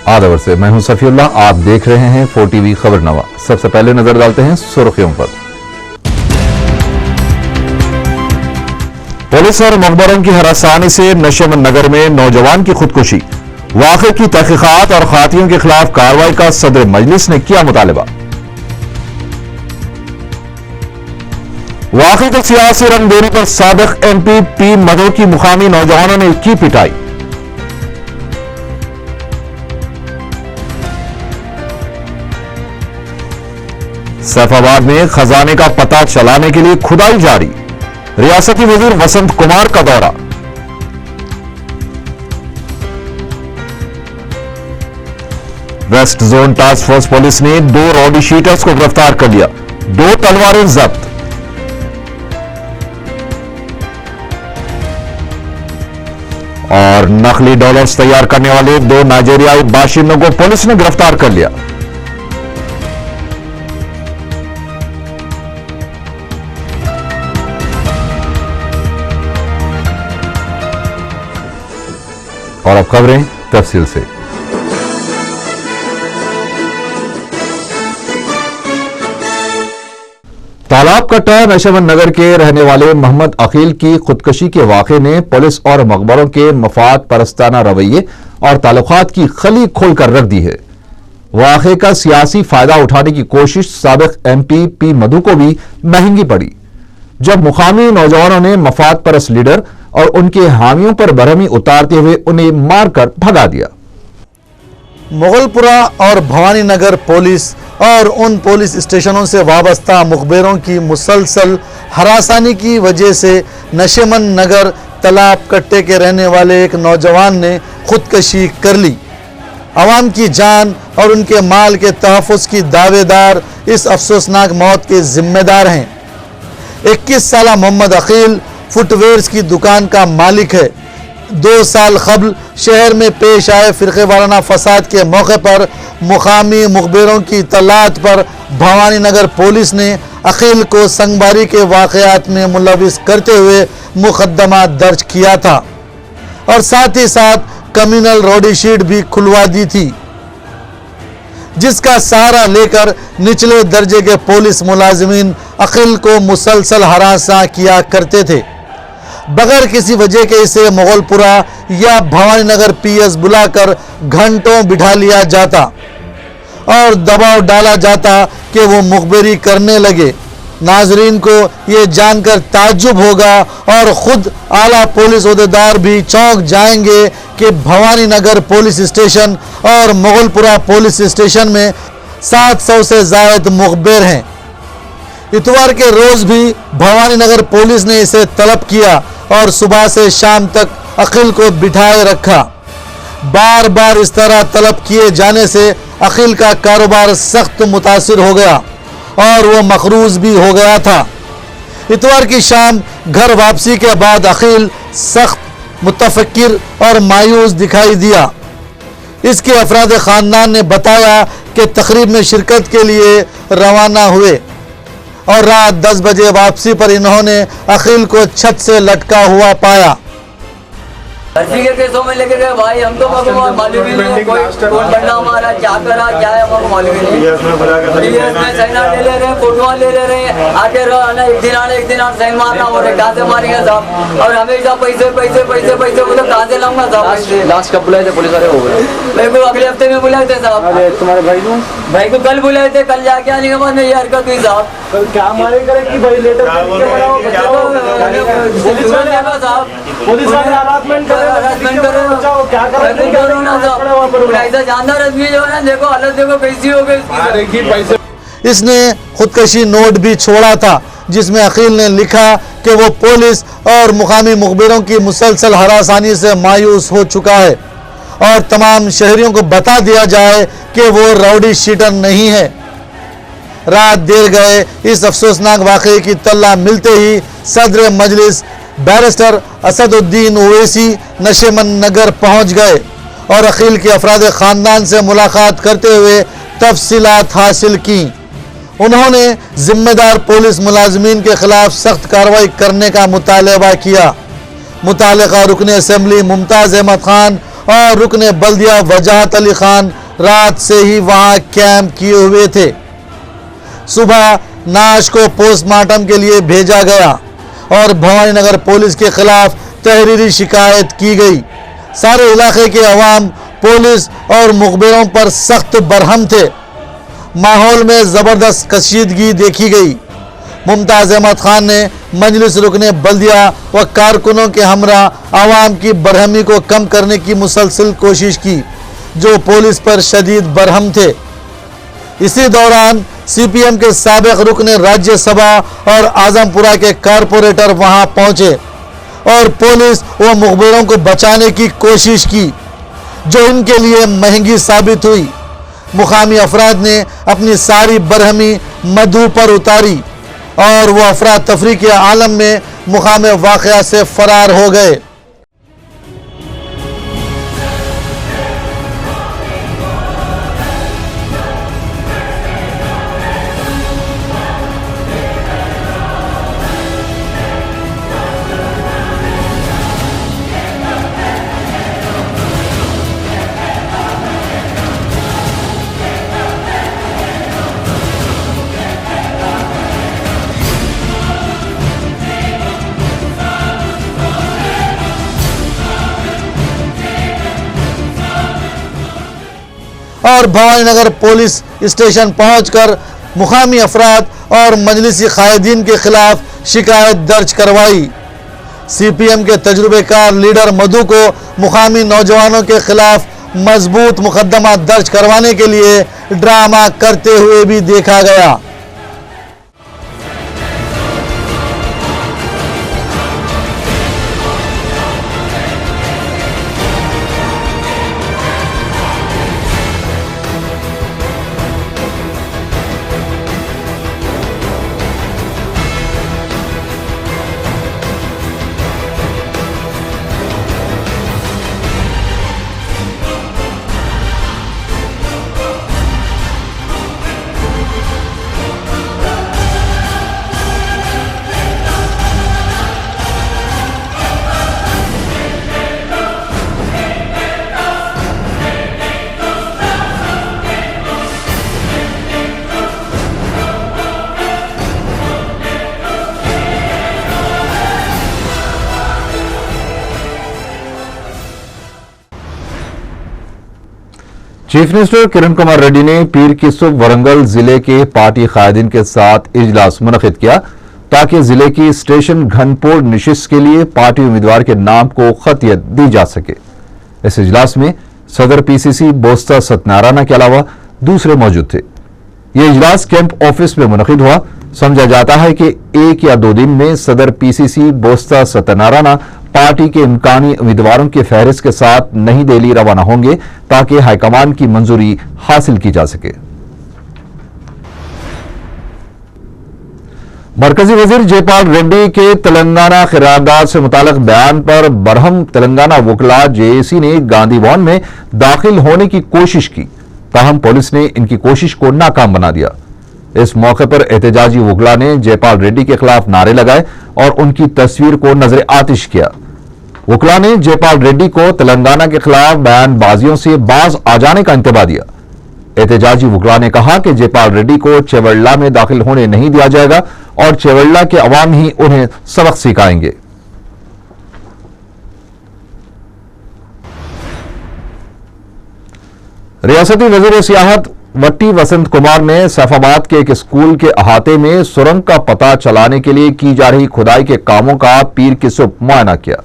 आदवर से मैं हूं सफीउल्लाह, आप देख रहे हैं 4TV खबरनवा। सबसे पहले नजर डालते हैं सुर्खियों पर। पुलिस और मकबरों की हरासानी से नशेमंद नगर में नौजवान की खुदकुशी, वाक़े की तहकीकात और खातियों के खिलाफ कार्रवाई का सदर मजलिस ने किया मुतालबा। वाक़े को सियासी रंग देने पर साबिक MP पी मधु की मुकामी नौजवानों ने की पिटाई। सैफाबाद में खजाने का पता चलाने के लिए खुदाई जारी, रियासती वजीर वसंत कुमार का दौरा। West zone task force police ने 2 रॉडी शीटर्स को गिरफ्तार कर लिया, 2 तलवारें जब्त। और नकली डॉलर्स तैयार करने वाले 2 नाइजीरियाई बाशिंदों को पुलिस ने गिरफ्तार कर लिया। और अब खबरें तफसील से। तालाब कट्टा नशेमंद नगर के रहने वाले मोहम्मद अकील की खुदकशी के वाक़े ने पुलिस और मकबरों के मफाद परस्ताना रवैये और ताल्लुकात की खली खोलकर रख दी है। वाक़े का सियासी फायदा उठाने की कोशिश साबिक MP पी मधु को भी महंगी पड़ी, जब मुकामी नौजवानों ने मफाद परस्त लीडर और उनके हामियों पर बरहमी उतारते हुए उन्हें मारकर भगा दिया। मुगलपुरा और भवानी नगर पुलिस और उन पुलिस स्टेशनों से वाबस्ता मुखबिरों की मुसलसल हरासानी की वजह से नशेमंद नगर तालाब कट्टे के रहने वाले एक नौजवान ने खुदकशी कर ली। आवाम की जान और उनके माल के तहफ़्फ़ुज़ की दावेदार इस अफसोसनाक मौत के जिम्मेदार हैं। 21 साला मोहम्मद अकील फुटवेयर्स की दुकान का मालिक है। 2 साल कबल शहर में पेश आए फ़िरक़े वाराना फसाद के मौके पर मुकामी मुखबिरों की इत्तलात पर भवानी नगर पुलिस ने अकील को संगबारी के वाक़यात में मुलविस करते हुए मुकदमा दर्ज किया था और साथ ही साथ कम्युनल रॉडी शीट भी खुलवा दी थी, जिसका सहारा लेकर निचले दर्जे के पुलिस मुलाजिमीन अकील को मुसलसल हरासा किया करते थे। बगैर किसी वजह के इसे मुगलपुरा या भवानी नगर PS बुलाकर घंटों बिठा लिया जाता और दबाव डाला जाता कि वो मुखबिरी करने लगे। नाजरीन को ये जानकर ताज्जुब होगा और ख़ुद आला पुलिस ओहदेदार भी चौंक जाएंगे कि भवानी नगर पुलिस स्टेशन और मुगलपुरा पुलिस स्टेशन में 700 से ज़ायद मुखबिर हैं। इतवार के रोज़ भी भवानी नगर पुलिस ने इसे तलब किया और सुबह से शाम तक अकील को बिठाए रखा। बार बार इस तरह तलब किए जाने से अकील का कारोबार सख्त मुतासिर हो गया और वो मखरूज भी हो गया था। इतवार की शाम घर वापसी के बाद अकील सख्त मुतफक्किर और मायूस दिखाई दिया। इसके अफराद ख़ानदान ने बताया कि तकरीब में शिरकत के लिए रवाना हुए और रात 10 बजे वापसी पर इन्होंने अकील को छत से लटका हुआ पाया। अर्जी के केसों में लेके गए भाई, हम तो मालूम ही नहीं है कोई कौन बंदा हमारा क्या करा क्या है, हमको मालूम ही नहीं है। साइन ले ले रहे हैं, फोटो ले ले रहे हैं, आके आना एक दिन आना साइन मारना हो रहे, कहाँ से मारेंगे साहब। और हमेशा पैसे पैसे पैसे पैसे बोले कहाँ से लाऊंगा साहब। लास्ट कब बुलाए थे पुलिस वाले? मेरे को अगले हफ्ते में बुलाए थे साहब। तुम्हारे भाई को कल बुलाए थे, कल जाके आने के बाद में ये हरकत हुई साहब। क्या हमारे करे कि भाई लेटर पुलिस वाले हरासमेंट जानदार आदमी जो है ना, देखो हालत देखो कैसी हो गई। इसने खुदकशी नोट भी छोड़ा था जिसमें अकील ने लिखा कि वो पुलिस और मुकामी मुखबिरों की मुसलसल हरासानी से मायूस हो चुका है और तमाम शहरियों को बता दिया जाए कि वो राउडी शीटर नहीं है। रात देर गए इस अफसोसनाक वाक़े की तल्ला मिलते ही सदर मजलिस बैरिस्टर असदुद्दीन ओवैसी नशेमंद नगर पहुंच गए और अकील के अफराद ख़ानदान से मुलाकात करते हुए तफसीलात हासिल की। उन्होंने जिम्मेदार पुलिस मुलाजमीन के खिलाफ सख्त कार्रवाई करने का मुतालबा किया। मुतालिका रुकन असम्बली मुमताज़ अहमद खान और रुकने बल्दिया वजाहत अली खान रात से ही वहां कैंप किए हुए थे। सुबह नाश को पोस्टमार्टम के लिए भेजा गया और भवानी नगर पुलिस के खिलाफ तहरीरी शिकायत की गई। सारे इलाके के अवाम पुलिस और मुखबिरों पर सख्त बरहम थे। माहौल में ज़बरदस्त कशीदगी देखी गई। मुमताज़ अहमद खान ने मजलिस रुकने बल्दिया व कारकुनों के हमरा आवाम की बरहमी को कम करने की मुसलसल कोशिश की, जो पुलिस पर शदीद बरहम थे। इसी दौरान CPM के साबिक रुकने राज्यसभा और आजमपुरा के कारपोरेटर वहां पहुंचे और पुलिस व मुखबिरों को बचाने की कोशिश की, जो इनके लिए महंगी साबित हुई। मुकामी अफराद ने अपनी सारी बरहमी मधु पर उतारी और वो अफरा तफरी के आलम में मुकाम वाक़या से फरार हो गए। और भवानी नगर पुलिस स्टेशन पहुंचकर मुकामी अफराद और मजलिसी कायदीन के खिलाफ शिकायत दर्ज करवाई। CPM के तजुर्बेकार लीडर मधु को मुकामी नौजवानों के खिलाफ मजबूत मुकदमा दर्ज करवाने के लिए ड्रामा करते हुए भी देखा गया। चीफ मिनिस्टर किरण कुमार रेड्डी ने पीर की सुबह वरंगल जिले के पार्टी कायदीन के साथ इजलास मुनक़िद किया ताकि जिले की स्टेशन घनपुर निशिस्त के लिए पार्टी उम्मीदवार के नाम को खतियत दी जा सके। इस इजलास में सदर PCC बोस्ता सत्यनारायण के अलावा दूसरे मौजूद थे। यह इजलास कैंप ऑफिस में मुनक़िद हुआ। समझा जाता है कि 1 या 2 दिन में सदर PCC बोस्ता सत्यनारायण पार्टी के इम्कानी उम्मीदवारों की फहरिस्त के साथ नई दिल्ली रवाना होंगे ताकि हाईकमान की मंजूरी हासिल की जा सके। मरकजी वजीर जयपाल रेड्डी के तेलंगाना करारदाद से मुतालिक बयान पर बरहम तेलंगाना वकला JAC ने गांधी भवन में दाखिल होने की कोशिश की, ताहम पुलिस ने इनकी कोशिश को नाकाम बना दिया। इस मौके पर एहतजाजी वकला ने जयपाल रेड्डी के खिलाफ नारे लगाए और उनकी तस्वीर को नजर आतिश किया। वकला ने जयपाल रेड्डी को तेलंगाना के खिलाफ बयानबाजियों से बाज आ जाने का इंतबा दिया। एहतजाजी वकला ने कहा कि जयपाल रेड्डी को चेवड़ला में दाखिल होने नहीं दिया जाएगा और चेवड़ला के अवाम ही उन्हें सबक सिखाएंगे। रियासती वजीर सियाहत वट्टी वसंत कुमार ने सैफाबाद के एक स्कूल के अहाते में सुरंग का पता चलाने के लिए की जा रही खुदाई के कामों का पीर की सुबह मुआयना किया।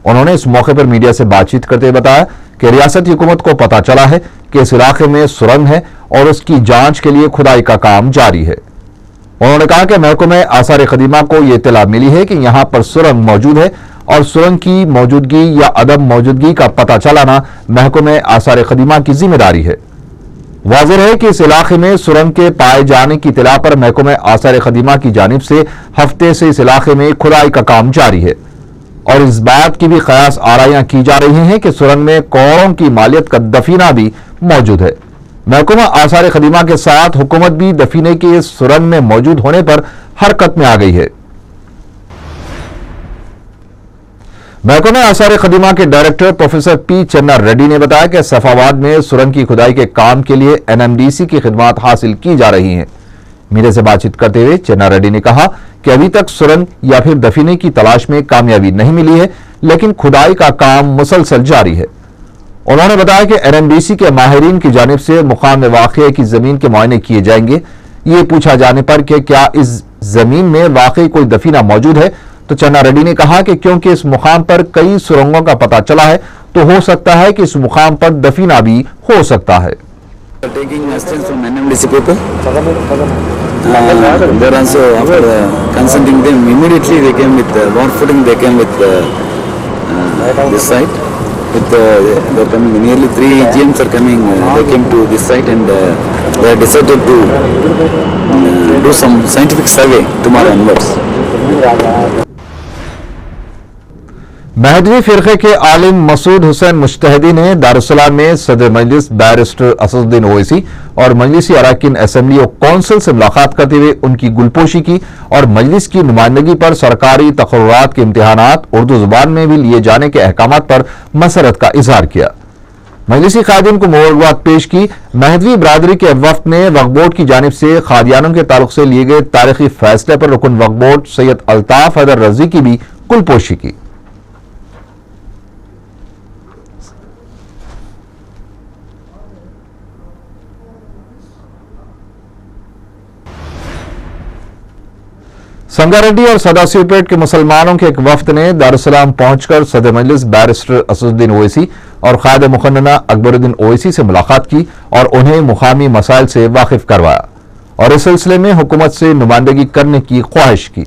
उन्होंने इस मौके पर मीडिया से बातचीत करते हुए बताया कि रियासती हुकूमत को पता चला है कि इस इलाके में सुरंग है और उसकी जांच के लिए खुदाई का काम जारी है। उन्होंने कहा कि महकमे आसार खदीमा को यह इत्तला मिली है कि यहां पर सुरंग मौजूद है और सुरंग की मौजूदगी या अदम मौजूदगी का पता चलाना महकमे आसार खदीमा की जिम्मेदारी है। वाज़ेह है कि इस इलाके में सुरंग के पाए जाने की इत्तला पर महकमे आसार खदीमा की जानिब से हफ्ते से इस इलाके में खुदाई का काम जारी है और इस बात की भी कयास आराइयां की जा रही हैं कि सुरंग में करोड़ों की मालियत का दफीना भी मौजूद है। महकमा आसार खदीमा के साथ हुकूमत भी दफीने के सुरंग में मौजूद होने पर हरकत में आ गई है। महकमा आसार खदीमा के डायरेक्टर प्रोफेसर पी चन्ना रेड्डी ने बताया कि सफाबाद में सुरंग की खुदाई के काम के लिए एनएमडीसी की खिदमत हासिल की जा रही हैं। मीडिया से बातचीत करते हुए चन्ना रेड्डी ने कहा कि अभी तक सुरंग या फिर दफीने की तलाश में कामयाबी नहीं मिली है, लेकिन खुदाई का काम मुसलसल जारी है। उन्होंने बताया कि एनएमडीसी के माहिरीन की जानिब से मुकाम में वाक़े की जमीन के मुआयने किए जाएंगे। ये पूछा जाने पर कि क्या इस जमीन में वाकई कोई दफीना मौजूद है, तो चन्ना रेड्डी ने कहा कि क्योंकि इस मुकाम पर कई सुरंगों का पता चला है, तो हो सकता है कि इस मुकाम पर दफीना भी हो सकता है। Taking assistance from NMDC people. They're also after consulting them immediately they came with war footing. They came with this site. With they're coming. Nearly 3 GMs are coming. They came to this site and they decided to do some scientific survey tomorrow onwards. Mahdavi फिरके के आलिम मसूद हुसैन मुश्तहदी ने Darussalam में सदर मजलिस barrister Asaduddin Owaisi और मजलिसी अरकान assembly और council से मुलाकात करते हुए उनकी गुलपोशी की और मजलिस की नुमाइंदगी पर सरकारी तकर्रुरात के इम्तिहानात उर्दू जुबान में भी लिए जाने के अहकामात पर मसरत का इजहार किया। मजलिसी खादिम को मुबारकबाद पेश की। महदवी बरादरी के वफ्द ने वक्फ बोर्ड की जानिब से खादियानों के ताल्लुक से लिए गए तारीखी फैसले पर रुकन वक्फ बोर्ड सैयद अल्ताफ हैदर रजी की भी गुलपोशी की। संगारेड्डी और सदाशिवपेट के मुसलमानों के एक वफ्द ने दारुस्सलाम पहुंचकर सदर मजलिस बैरिस्टर असदुद्दीन ओवैसी और कायद मुखन्ना अकबरुद्दीन ओवैसी से मुलाकात की और उन्हें मुकामी मसाइल से वाकिफ करवाया और इस सिलसिले में हुकूमत से नुमाइंदगी करने की ख्वाहिश की।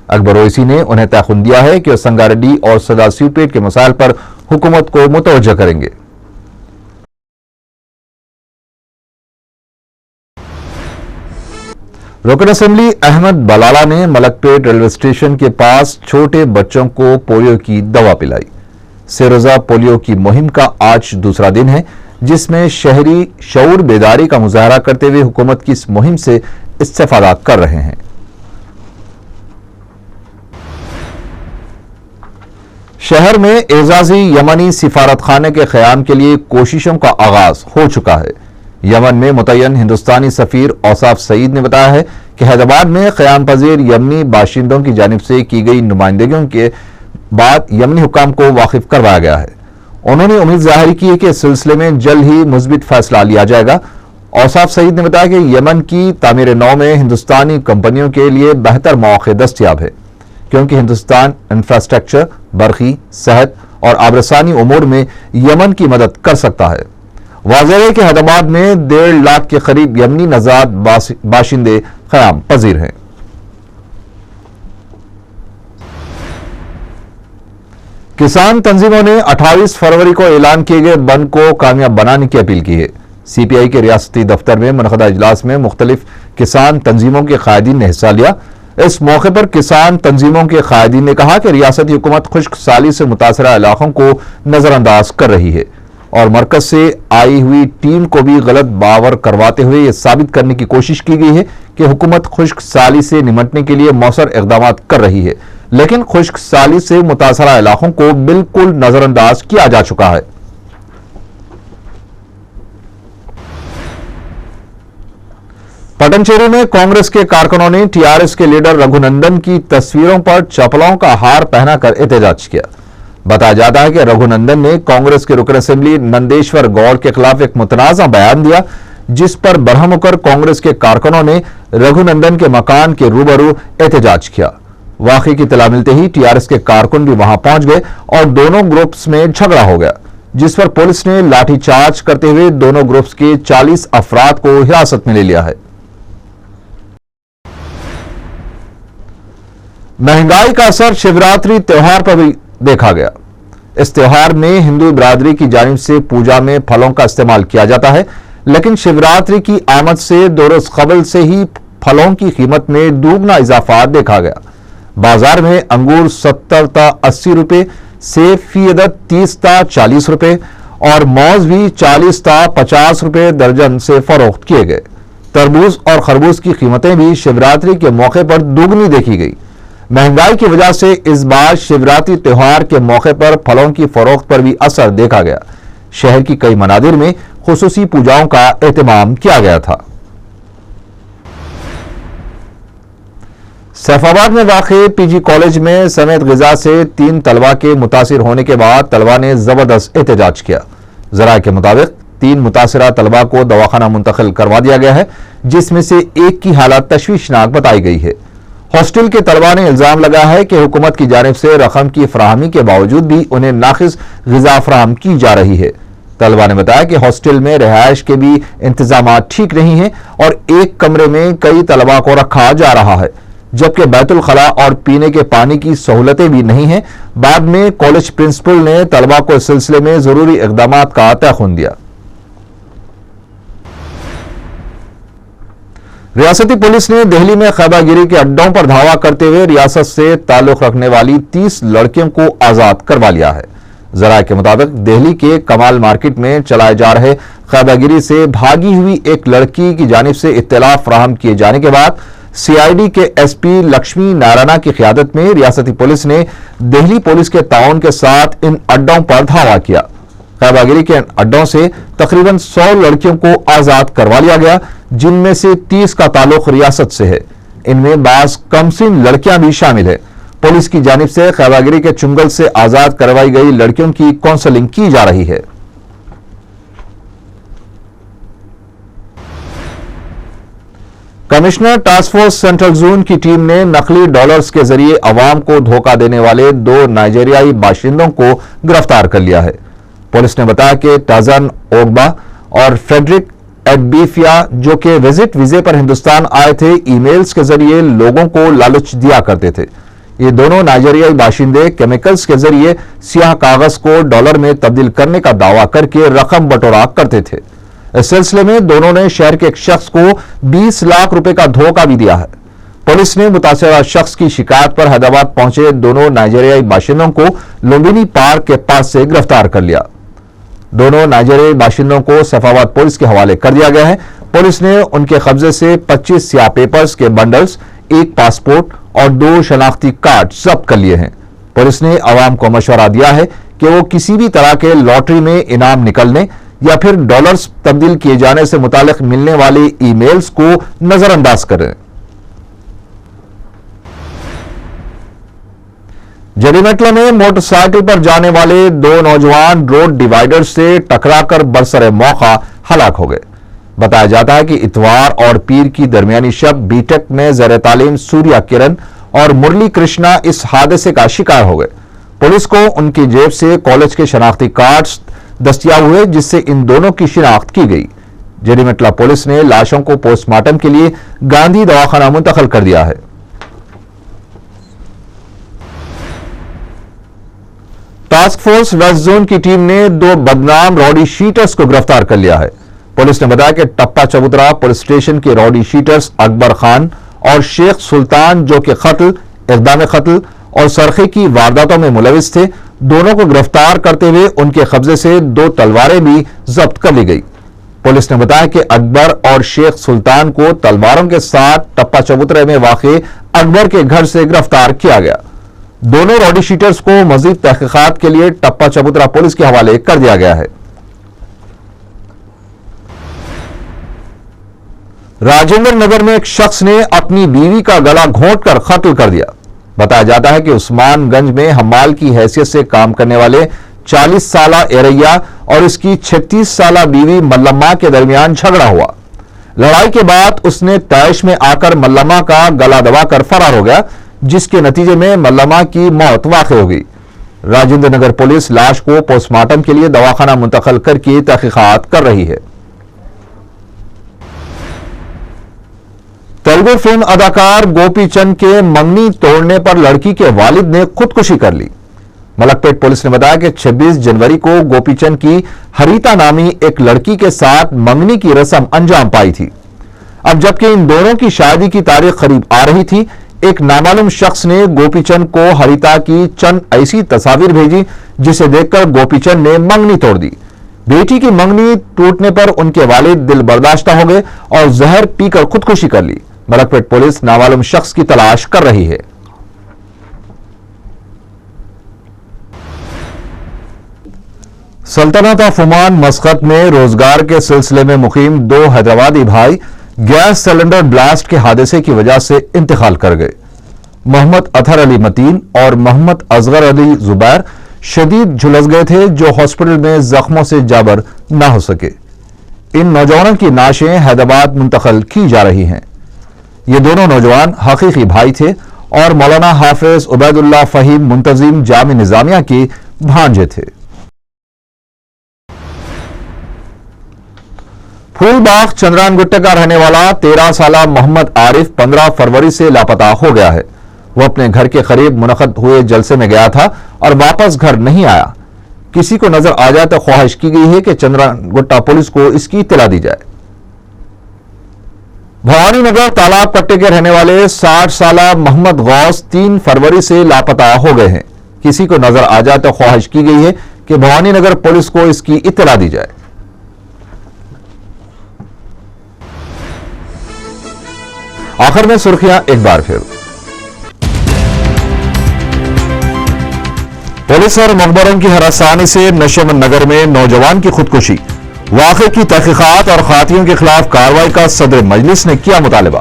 अकबर ओवैसी ने उन्हें तयखुन दिया है कि संगारेड्डी और सदाशिवपेट के मसाइल पर हुकूमत को मुतवज्जह करेंगे। रुकन असेंबली अहमद बलाला ने मलकपेट रेलवे स्टेशन के पास छोटे बच्चों को पोलियो की दवा पिलाई। सेरोजा पोलियो की मुहिम का आज दूसरा दिन है, जिसमें शहरी शऊर बेदारी का मुजाहरा करते हुए हुकूमत की इस मुहिम से इस्तेफादा कर रहे हैं। शहर में एजाजी यमनी सिफारतखाने के क़याम के लिए कोशिशों का आगाज हो चुका है। यमन में मुतय्यन हिंदुस्तानी सफीर औसाफ सईद ने बताया है कि हैदराबाद में क़याम पजीर यमनी बाशिंदों की जानिब से की गई नुमाइंदगियों के बाद यमनी हुकाम को वाकिफ करवाया गया है। उन्होंने उम्मीद जाहिर की है कि इस सिलसिले में जल्द ही मुस्बित फैसला लिया जाएगा। औसाफ सईद ने बताया कि यमन की तामीर नौ में हिंदुस्तानी कंपनियों के लिए बेहतर मौके दस्तयाब है, क्योंकि हिंदुस्तान इंफ्रास्ट्रक्चर, बरखी, सेहत और आबरसानी उमूर में यमन की मदद कर सकता है। वाज़ेह है कि हैदराबाद में 1.5 लाख के करीब यमनी नज़ाद बाशिंदे क़याम पजीर हैं। किसान तंजीमों ने 28 फरवरी को ऐलान किए गए बंद को कामयाब बनाने की अपील की है। सीपीआई के रियासती दफ्तर में मुनक़दा इजलास में मुख्तलिफ किसान तंजीमों के कायदीन ने हिस्सा लिया। इस मौके पर किसान तंजीमों के कायदीन ने कहा कि रियासती हुकूमत खुश्क साली से मुतासरा इलाकों को नजरअंदाज कर रही है और मरकज से आई हुई टीम को भी गलत बावर करवाते हुए यह साबित करने की कोशिश की गई है कि हुकूमत खुश्क साली से निमटने के लिए मौसर इक़दामात कर रही है, लेकिन खुश्क साली से मुतासरा इलाकों को बिल्कुल नजरअंदाज किया जा चुका है। पटनचेरी में कांग्रेस के कारकुनों ने टीआरएस के लीडर रघुनंदन की तस्वीरों पर चपलों का हार पहनाकर एहतजाज किया। बताया जाता है कि रघुनंदन ने कांग्रेस के रुकन असेंबली नंदेश्वर गौड़ के खिलाफ एक मुतनाज़ा बयान दिया, जिस पर बरहम होकर कांग्रेस के कारकुनों ने रघुनंदन के मकान के रूबरू एहतजाज किया। वाक़े की इत्तला मिलते ही टीआरएस के कारकुन भी वहां पहुंच गए और दोनों ग्रुप्स में झगड़ा हो गया, जिस पर पुलिस ने लाठीचार्ज करते हुए दोनों ग्रुप्स के 40 अफराद को हिरासत में ले लिया है। महंगाई का असर शिवरात्रि त्योहार पर भी देखा गया। इस त्योहार में हिंदू बिरादरी की जानिब से पूजा में फलों का इस्तेमाल किया जाता है, लेकिन शिवरात्रि की आमद से 2 रोज कबल से ही फलों की कीमत में दुगना इजाफा देखा गया। बाजार में अंगूर 70 ता 80 रुपए, सेब फी अदद 30 ता 40 रुपए और मौज भी 40 ता 50 रुपए दर्जन से फरोख्त किए गए। तरबूज और खरबूज की कीमतें भी शिवरात्रि के मौके पर दुगनी देखी गई। महंगाई की वजह से इस बार शिवरात्रि त्योहार के मौके पर फलों की फरोख्त पर भी असर देखा गया। शहर की कई मनादिर में खुसूसी पूजाओं का एहतमाम किया गया था। सैफाबाद में वाक़े पीजी कॉलेज में समेत ग़िज़ा से 3 तलबा के मुतासिर होने के बाद तलबा ने जबरदस्त एहतजाज किया। ज़राए के मुताबिक 3 मुतासिरा तलबा को दवाखाना मुंतकिल करवा दिया गया है, जिसमें से एक की हालत तशवीशनाक बताई गई है। हॉस्टल के तलबा ने इल्जाम लगाया है कि हुकूमत की जानिब से रकम की फराहमी के बावजूद भी उन्हें नाक़िस ग़िज़ा फराहम की जा रही है। तलबा ने बताया कि हॉस्टल में रिहाइश के भी इंतजाम ठीक नहीं है और एक कमरे में कई तलबा को रखा जा रहा है, जबकि बैतुल खला और पीने के पानी की सहूलतें भी नहीं हैं। बाद में कॉलेज प्रिंसिपल ने तलबा को इस सिलसिले में जरूरी इकदाम का तयखुन दिया। रियासती पुलिस ने दिल्ली में खैबागिरी के अड्डों पर धावा करते हुए रियासत से ताल्लुक रखने वाली 30 लड़कियों को आजाद करवा लिया है। ज़राए के मुताबिक दिल्ली के कमाल मार्केट में चलाए जा रहे खैबागिरी से भागी हुई एक लड़की की जानिब से इत्तला फराहम किए जाने के बाद सीआईडी के एसपी लक्ष्मी नारायणा की क़ियादत में रियासती पुलिस ने दिल्ली पुलिस के ताउन के साथ इन अड्डों पर धावा किया। खैबागिरी के अड्डों से तकरीबन 100 लड़कियों को आजाद करवा लिया गया, जिनमें से 30 का ताल्लुक रियासत से है। इनमें बास कमसिन लड़कियां भी शामिल है। पुलिस की जानिब से खैबागिरी के चुंगल से आजाद करवाई गई लड़कियों की काउंसलिंग की जा रही है। Commissioner task force central zone की टीम ने नकली डॉलर्स के जरिए अवाम को धोखा देने वाले 2 नाइजीरियाई बाशिंदों को गिरफ्तार कर लिया है। पुलिस ने बताया कि टाजन ओगबा और फेडरिक एडबीफिया, जो कि विजिट वीजे पर हिंदुस्तान आए थे, ईमेल्स के जरिए लोगों को लालच दिया करते थे। ये दोनों नाइजीरियाई बाशिंदे केमिकल्स के जरिए सियाह कागज को डॉलर में तब्दील करने का दावा करके रकम बटोरा करते थे। इस सिलसिले में दोनों ने शहर के एक शख्स को 20 लाख रुपए का धोखा भी दिया है। पुलिस ने मुतासिरा शख्स की शिकायत पर हैदराबाद पहुंचे दोनों नाइजीरियाई बाशिंदों को लुम्बिनी पार्क के पास से गिरफ्तार कर लिया। दोनों नाइजीरियाई बाशिंदों को सैफाबाद पुलिस के हवाले कर दिया गया है। पुलिस ने उनके कब्जे से 25 स्याह पेपर्स के बंडल्स, 1 पासपोर्ट और 2 शनाख्ती कार्ड जब्त कर लिए हैं। पुलिस ने अवाम को मशवरा दिया है कि वो किसी भी तरह के लॉटरी में इनाम निकलने या फिर डॉलर्स तब्दील किए जाने से मुतालिक मिलने वाले ईमेल्स को नजरअंदाज करें। जरीमेटला में मोटरसाइकिल पर जाने वाले 2 नौजवान रोड डिवाइडर से टकराकर बरसरे मौका हलाक हो गए। बताया जाता है कि इतवार और पीर की दरमियानी शब बीटेक में ज़ेर तालीम सूर्या किरण और मुरली कृष्णा इस हादसे का शिकार हो गए। पुलिस को उनकी जेब से कॉलेज के शनाख्ती कार्ड्स दस्तियाब हुए, जिससे इन दोनों की शिनाख्त की गई। जरीमेटला पुलिस ने लाशों को पोस्टमार्टम के लिए गांधी दवाखाना मुंतकिल कर दिया है। टास्क फोर्स वेस्ट जोन की टीम ने 2 बदनाम रॉडी शीटर्स को गिरफ्तार कर लिया है। पुलिस ने बताया कि टप्पा चबूतरा पुलिस स्टेशन के रॉडी शीटर्स अकबर खान और शेख सुल्तान, जो कि कत्ल, इक़दाम कत्ल और सरखे की वारदातों में मुलविस थे, दोनों को गिरफ्तार करते हुए उनके कब्जे से 2 तलवारें भी जब्त कर ली गई। पुलिस ने बताया कि अकबर और शेख सुल्तान को तलवारों के साथ टप्पा चबूतरे में वाक़े अकबर के घर से गिरफ्तार किया गया। दोनों रॉडी शीटर्स को मजीद तहकीकात के लिए टप्पा चबूतरा पुलिस के हवाले कर दिया गया है। राजेंद्र नगर में एक शख्स ने अपनी बीवी का गला घोंटकर कत्ल कर दिया। बताया जाता है कि उस्मानगंज में हमाल की हैसियत से काम करने वाले 40 साला एरैया और उसकी 36 साला बीवी मल्लम्मा के दरमियान झगड़ा हुआ। लड़ाई के बाद उसने तैश में आकर मल्लम्मा का गला दबाकर फरार हो गया, जिसके नतीजे में मल्लम्मा की मौत वाक़ हो गई। राजेंद्र नगर पुलिस लाश को पोस्टमार्टम के लिए दवाखाना मुंतकिल करके तहकीकात कर रही है। तेलुगु फिल्म अदाकार गोपी चंद के मंगनी तोड़ने पर लड़की के वालिद ने खुदकुशी कर ली। मलकपेट पुलिस ने बताया कि 26 जनवरी को गोपी चंद की हरीता नामी एक लड़की के साथ मंगनी की रस्म अंजाम पाई थी। अब जबकि इन दोनों की शादी की तारीख करीब आ रही थी, एक नामालूम शख्स ने गोपी चंद को हरीता की चंद ऐसी तस्वीर भेजी जिसे देखकर गोपी चंद ने मंगनी तोड़ दी। बेटी की मंगनी टूटने पर उनके वालिद दिल बर्दाश्ता हो गए और जहर पीकर खुदकुशी कर ली। मलकपेट पुलिस नामालूम शख्स की तलाश कर रही है। सल्तनत ऑफ ओमान मस्कत में रोजगार के सिलसिले में मुकीम 2 हैदराबादी भाई गैस सिलेंडर ब्लास्ट के हादसे की वजह से इंतकाल कर गए। मोहम्मद अतहर अली मतीन और मोहम्मद असगर अली जुबैर शदीद झुलस गए थे, जो हॉस्पिटल में जख्मों से जाबर ना हो सके। इन नौजवानों की नाशें हैदराबाद मुंतकिल की जा रही हैं। ये दोनों नौजवान हकीकी भाई थे और मौलाना हाफिज उबैदुल्लाह फहीम मुंतजिम जामी निजामिया के भांजे थे। फूलबाग चंद्रानगुट्टे का रहने वाला 13 साला मोहम्मद आरिफ 15 फरवरी से लापता हो गया है। वह अपने घर के करीब मुनक़द हुए जलसे में गया था और वापस घर नहीं आया। किसी को नजर आ जाए तो ख्वाहिश की गई है कि चंद्रानगुट्टा पुलिस को इसकी इत्तला दी जाए। भवानी नगर तालाब कट्टे के रहने वाले 60 साला मोहम्मद गौस 3 फरवरी से लापता हो गए हैं। किसी को नजर आ जाए तो ख्वाहिश की गई है कि भवानी नगर पुलिस को इसकी इत्तला दी जाए। आखिर में सुर्खियां एक बार फिर। पुलिस और मकबरों की हरासानी से नशेमंद नगर में नौजवान की खुदकुशी। वाक़े की तहकीकात और खातियों के खिलाफ कार्रवाई का सदर मजलिस ने किया मुतालबा।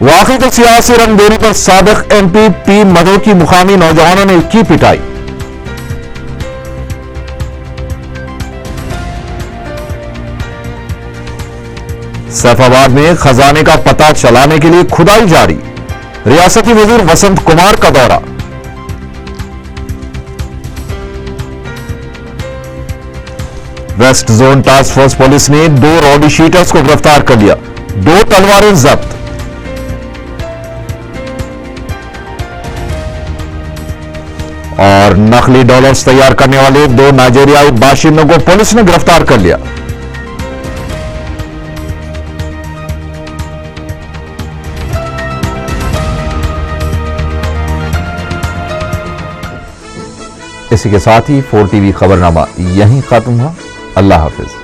वाक़े को सियासी रंग देने पर साबिक MP पी मधु की मुकामी नौजवानों ने की पिटाई। सैफाबाद में खजाने का पता चलाने के लिए खुदाई जारी। रियासती वजीर वसंत कुमार का दौरा। West zone task force police ने 2 रॉडी शीटर्स को गिरफ्तार कर लिया। 2 तलवारें जब्त। और नकली डॉलर्स तैयार करने वाले 2 नाइजीरियाई बाशिंदों को पुलिस ने गिरफ्तार कर लिया। इसी के साथ ही 4 TV खबरनामा यहीं खत्म हुआ। अल्लाह हाफिज।